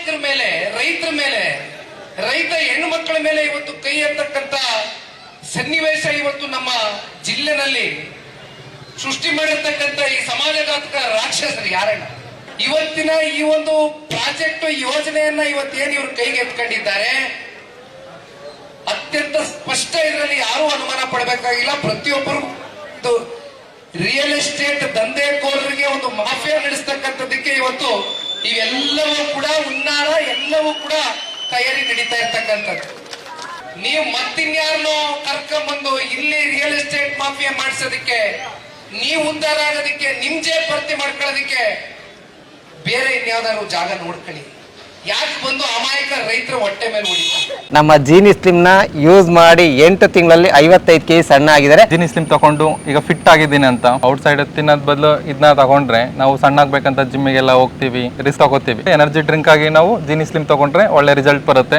ಅಮಾಯಕರ ಮೇಲೆ, ರೈತರ ಮೇಲೆ, ರೈತ ಹೆಣ್ಣು ಮಕ್ಕಳ ಮೇಲೆ ಇವತ್ತು ಕೈ ಎತ್ತಕ್ಕಂತ ಸನ್ನಿವೇಶ ಇವತ್ತು ನಮ್ಮ ಜಿಲ್ಲೆನಲ್ಲಿ ಸೃಷ್ಟಿ ಮಾಡಿರ್ತಕ್ಕಂಥ ಈ ಸಮಾಜಘಾತಕ ರಾಕ್ಷಸರು ಯಾರಣ್ಣ? ಇವತ್ತಿನ ಈ ಒಂದು ಪ್ರಾಜೆಕ್ಟ್ ಯೋಜನೆಯನ್ನ ಇವತ್ತೇನು ಇವರು ಕೈಗೆ ಎತ್ಕೊಂಡಿದ್ದಾರೆ, ಅತ್ಯಂತ ಸ್ಪಷ್ಟ. ಇದರಲ್ಲಿ ಯಾರು ಅನುಮಾನ ಪಡಬೇಕಾಗಿಲ್ಲ. ಪ್ರತಿಯೊಬ್ಬರು ರಿಯಲ್ ಎಸ್ಟೇಟ್ ದಂಧೆಕೋರರಿಗೆ ಒಂದು ಮಾಫಿಯಾ ನಡೆಸ್ತಕ್ಕಂಥದ್ದಕ್ಕೆ ಇವತ್ತು ಇವೆಲ್ಲವೂ ಕೂಡ ಹುನ್ನಾರ, ಎಲ್ಲವೂ ಕೂಡ ತಯಾರಿ ನಡೀತಾ ಇರ್ತಕ್ಕಂಥದ್ದು. ನೀವು ಮತ್ತಿನ್ಯಾರನ್ನೋ ಕರ್ಕೊಂಡ್ಬಂದು ಇಲ್ಲಿ ರಿಯಲ್ ಎಸ್ಟೇಟ್ ಮಾಫಿಯಾ ಮಾಡಿಸೋದಕ್ಕೆ, ನೀವು ಉದ್ದಾರ ಆಗೋದಕ್ಕೆ, ನಿಮ್ ಜೇಬ್ ಭರ್ತಿ ಮಾಡ್ಕೊಳ್ಳೋದಕ್ಕೆ ಬೇರೆ ಇನ್ಯಾವ್ದಾದ್ರು ಜಾಗ ನೋಡ್ಕೊಳ್ಳಿ. ಯಾಕೆ ಬಂದು ಅಮಾಯಕ ರೈತರ ಹೊಟ್ಟೆ ಮೇಲೆ ಹೊಡಿತಾರೆ? ನಮ್ಮ ಜೀನಿ ಸ್ಲಿಮ್ ನ ಯೂಸ್ ಮಾಡಿ 8 ತಿಂಗಳಲ್ಲಿ 55 kg ಸಣ್ಣ ಆಗಿದ್ದಾರೆ. ಜೀನಿ ಸ್ಲಿಮ್ ತಗೊಂಡು ಈಗ ಫಿಟ್ ಆಗಿದ್ದೀನಿ ಅಂತ ಔಟ್ ಸೈಡ್ ತಿನ್ನೋದ್ ಬದಲು ಇದನ್ನ ತಗೊಂಡ್ರೆ ನಾವು ಸಣ್ಣ ಆಗ್ಬೇಕಂತ ಜಿಮ್ಮಿಗೆಲ್ಲ ಹೋಗ್ತೀವಿ, ರಿಸ್ಕ್ ತಗೋತೀವಿ. ಎನರ್ಜಿ ಡ್ರಿಂಕ್ ಆಗಿ ನಾವು ಜೀನಿ ಸ್ಲಿಮ್ ತಗೊಂಡ್ರೆ ಒಳ್ಳೆ ರಿಸಲ್ಟ್ ಬರುತ್ತೆ.